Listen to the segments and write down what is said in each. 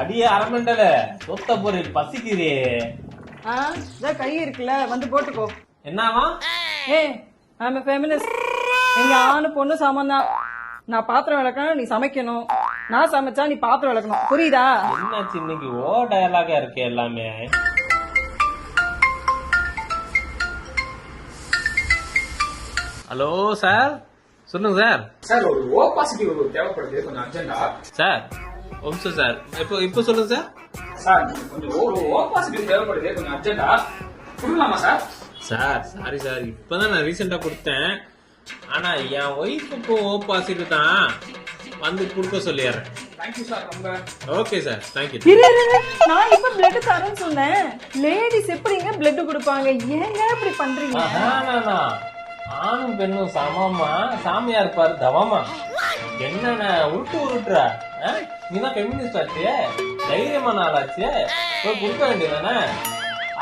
அடியே அரமண்டல சொத்த பொருள் பசிக்குதே. கை இருக்குல்ல வந்து போட்டுக்கோ. என்னவா? I'm a feminist. எங்க ஆணு பொண்ணு சமம் தான். நான் பாத்திரம் விளக்கணும், நீ சமைக்கணும். நான் சமைச்சா நீ பாத்திரம் விளக்கணும். புரியுதா? என்னாச்சு இன்னைக்கு டயலாகா இருக்கு எல்லாமே. ஹலோ சார், சொல்லுங்க சார். சார் ஒரு ஓ பாசிட்டிவ் தேவைப்படுது, கொஞ்சம் அர்ஜென்டா. சார் ஒம்சம் சார், இப்போ சொல்லுங்க சார். சார் கொஞ்சம் ஒரு ஓ பாசிட்டிவ் தேவைப்படுது, கொஞ்சம் அர்ஜென்டா கொடுக்கலாமா சார்? சார் சாரி சார், இப்பதான் நான் ரீசெண்டா கொடுத்தேன். ஆனா என் ஒய்ஃபுக்கு ஓ பாசிட்டிவ் தான், வந்து கொடுக்க சொல்லிடுறேன். தேங்க்யூ சார் ரொம்ப. Okay sir, thank you. நான் இப்ப பிளட் தரேன்னு சொன்னேன். லேடிஸ் எப்படிங்க பிளட் கொடுப்பாங்க? ஏங்க இப்படி பண்றீங்க? ஆணும் பெண்ணும் சமமா, சாமியா இருப்பாரு தவமா. என்னென்ன உருட்டுற? நீதான் ஃபெமினிஸ்ட் ஆச்சு, தைரியமான ஆளாச்சு, போய் கொடுக்க வேண்டியதானே.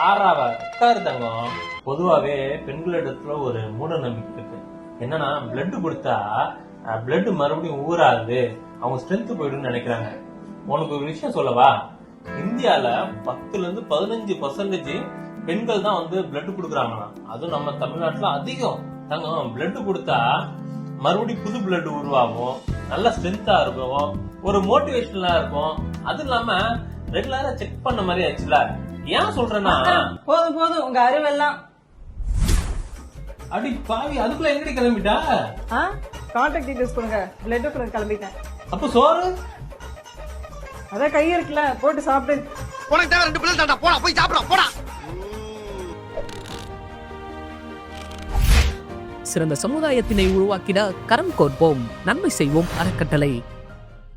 ஆறாவா உட்காரு தங்கம். பொதுவாவே பெண்களிடத்துல ஒரு மூட நம்பிக்கை இருக்கு. என்னன்னா பிளட் கொடுத்தா பிளட் மறுபடியும் ஊறாது, அவங்க ஸ்ட்ரென்த் போயிடுன்னு நினைக்கிறாங்க. உனக்கு ஒரு விஷயம் சொல்லவா? இந்தியால 10-15% பெண்கள் தான் வந்து பிளட் கொடுக்குறாங்களாம். அதுவும் நம்ம தமிழ்நாட்டுல அதிகம். தங்கம் பிளட் கொடுத்தா மறுபடியும் புது பிளட் உருவாகும், நல்ல ஸ்ட்ரென்த்தா இருக்கும், ஒரு மோட்டிவேஷனலா இருக்கும். அது இல்லாம ரெகுலரா செக் பண்ண மாதிரி ஆச்சுல. ஏன் சொல்றேன்னா, போதும் போதும் உங்க அறிவெல்லாம். அடி பாவி, அதுக்குள்ள எங்கடி கிளம்பிட்டா? கான்டாக்ட் டீடைல்ஸ் கொடுங்க, பிளட் கொடுங்க, கிளம்பிட்டேன். அப்ப சோறு? அதான் கை இருக்குல்ல, போட்டு சாப்பிடு. உனக்கு தேவை 2 பிள்ளை தாண்டா, போடா போய் சாப்பிடா போடா. சிறந்த சமுதாயத்தினை உருவாக்கிட கரம் கோர்ப்போம். நன்மை செய்வோம் அறக்கட்டளை.